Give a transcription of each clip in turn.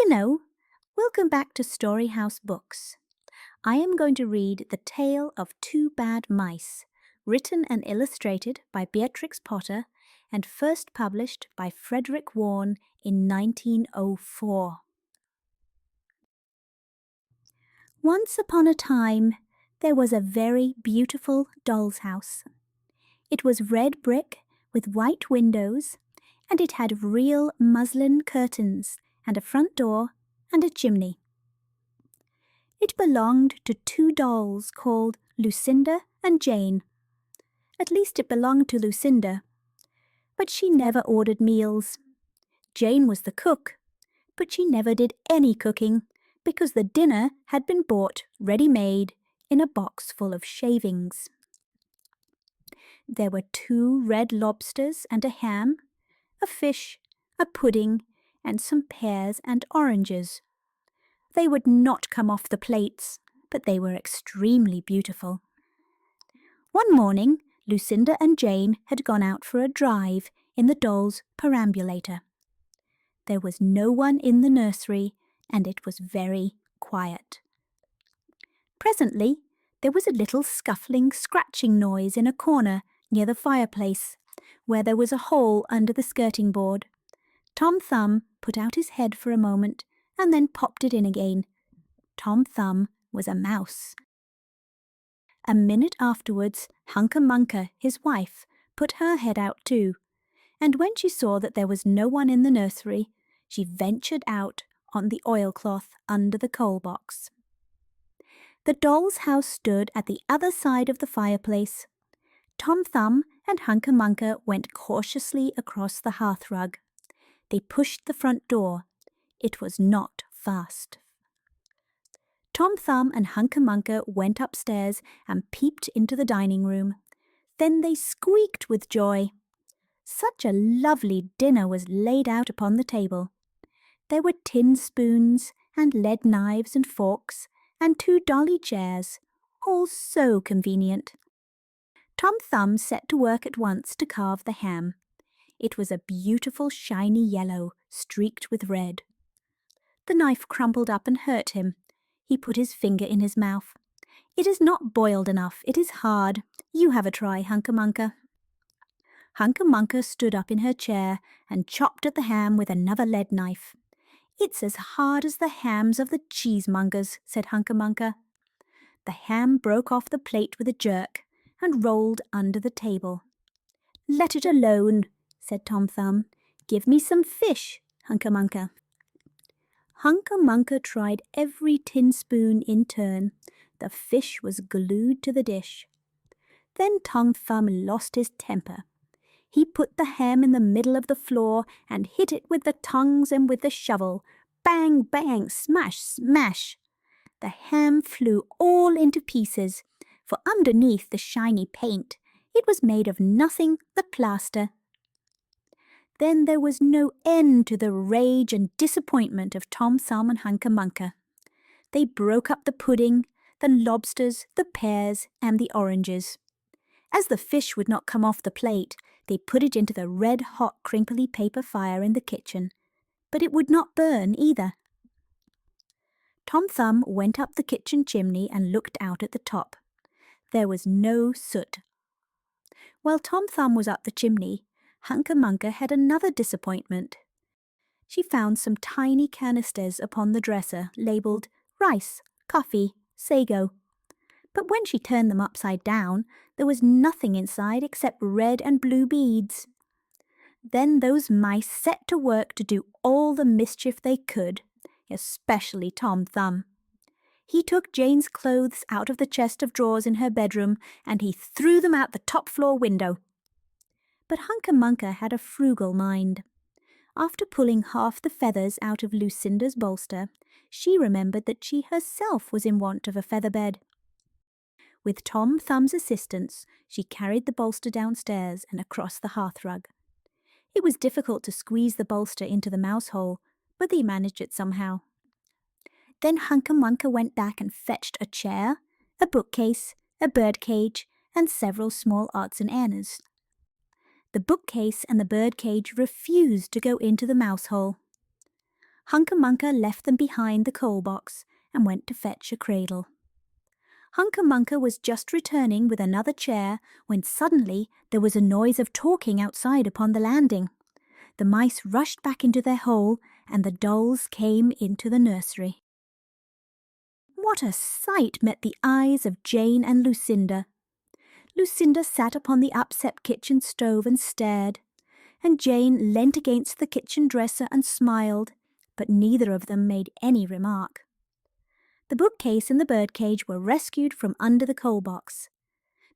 You know, welcome back to Storyhouse Books. I am going to read The Tale of Two Bad Mice, written and illustrated by Beatrix Potter and first published by Frederick Warne in 1904. Once upon a time, there was a very beautiful doll's house. It was red brick with white windows, and it had real muslin curtains and a front door and a chimney. It belonged to two dolls called Lucinda and Jane. At least it belonged to Lucinda, but she never ordered meals. Jane was the cook, but she never did any cooking because the dinner had been bought ready-made in a box full of shavings. There were 2 red lobsters and a ham, a fish, a pudding, and some pears and oranges. They would not come off the plates, but they were extremely beautiful. One morning, Lucinda and Jane had gone out for a drive in the doll's perambulator. There was no one in the nursery, and it was very quiet. Presently, there was a little scuffling, scratching noise in a corner near the fireplace, where there was a hole under the skirting board. Tom Thumb put out his head for a moment and then popped it in again. Tom Thumb was a mouse. A minute afterwards, Hunca Munca, his wife, put her head out too, and when she saw that there was no one in the nursery, she ventured out on the oilcloth under the coal box. The doll's house stood at the other side of the fireplace. Tom Thumb and Hunca Munca went cautiously across the hearthrug. They pushed the front door. It was not fast. Tom Thumb and Hunca Munca went upstairs and peeped into the dining room. Then they squeaked with joy. Such a lovely dinner was laid out upon the table. There were tin spoons and lead knives and forks and 2 dolly chairs, all so convenient. Tom Thumb set to work at once to carve the ham. It was a beautiful shiny yellow, streaked with red. The knife crumpled up and hurt him. He put his finger in his mouth. "It is not boiled enough. It is hard. You have a try, Hunca Munca." Hunca Munca stood up in her chair and chopped at the ham with another lead knife. "It's as hard as the hams of the cheesemongers," said Hunca Munca. The ham broke off the plate with a jerk and rolled under the table. "Let it alone," said Tom Thumb. "Give me some fish, Hunca Munca." Hunca Munca tried every tin spoon in turn. The fish was glued to the dish. Then Tom Thumb lost his temper. He put the ham in the middle of the floor and hit it with the tongs and with the shovel. Bang, bang, smash, smash. The ham flew all into pieces, for underneath the shiny paint, it was made of nothing but plaster. Then there was no end to the rage and disappointment of Tom Thumb and Hunca Munca. They broke up the pudding, the lobsters, the pears, and the oranges. As the fish would not come off the plate, they put it into the red-hot crinkly paper fire in the kitchen, but it would not burn either. Tom Thumb went up the kitchen chimney and looked out at the top. There was no soot. While Tom Thumb was up the chimney, Hunca Munca had another disappointment. She found some tiny canisters upon the dresser labelled rice, coffee, sago. But when she turned them upside down, there was nothing inside except red and blue beads. Then those mice set to work to do all the mischief they could, especially Tom Thumb. He took Jane's clothes out of the chest of drawers in her bedroom and he threw them out the top floor window. But Hunca Munca had a frugal mind. After pulling half the feathers out of Lucinda's bolster, she remembered that she herself was in want of a feather bed. With Tom Thumb's assistance, she carried the bolster downstairs and across the hearthrug. It was difficult to squeeze the bolster into the mouse hole, but they managed it somehow. Then Hunca Munca went back and fetched a chair, a bookcase, a birdcage, and several small odds and ends. The bookcase and the birdcage refused to go into the mouse hole. Hunca left them behind the coal box and went to fetch a cradle. Hunca was just returning with another chair when suddenly there was a noise of talking outside upon the landing. The mice rushed back into their hole and the dolls came into the nursery. What a sight met the eyes of Jane and Lucinda! Lucinda sat upon the upset kitchen stove and stared, and Jane leant against the kitchen dresser and smiled, but neither of them made any remark. The bookcase and the birdcage were rescued from under the coal box,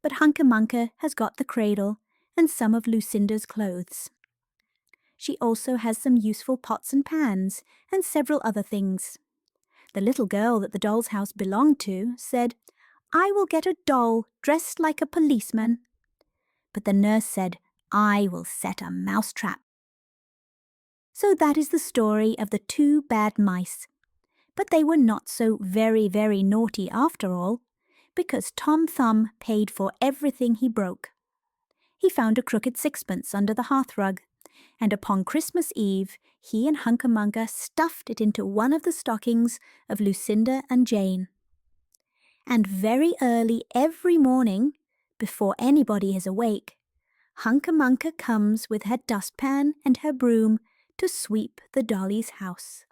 but Hunca has got the cradle and some of Lucinda's clothes. She also has some useful pots and pans and several other things. The little girl that the doll's house belonged to said, "I will get a doll dressed like a policeman." But the nurse said, "I will set a mousetrap." So that is the story of the two bad mice. But they were not so very, very naughty after all, because Tom Thumb paid for everything he broke. He found a crooked sixpence under the hearthrug, and upon Christmas Eve he and Hunca stuffed it into one of the stockings of Lucinda and Jane. And very early every morning, before anybody is awake, Hunca comes with her dustpan and her broom to sweep the dolly's house.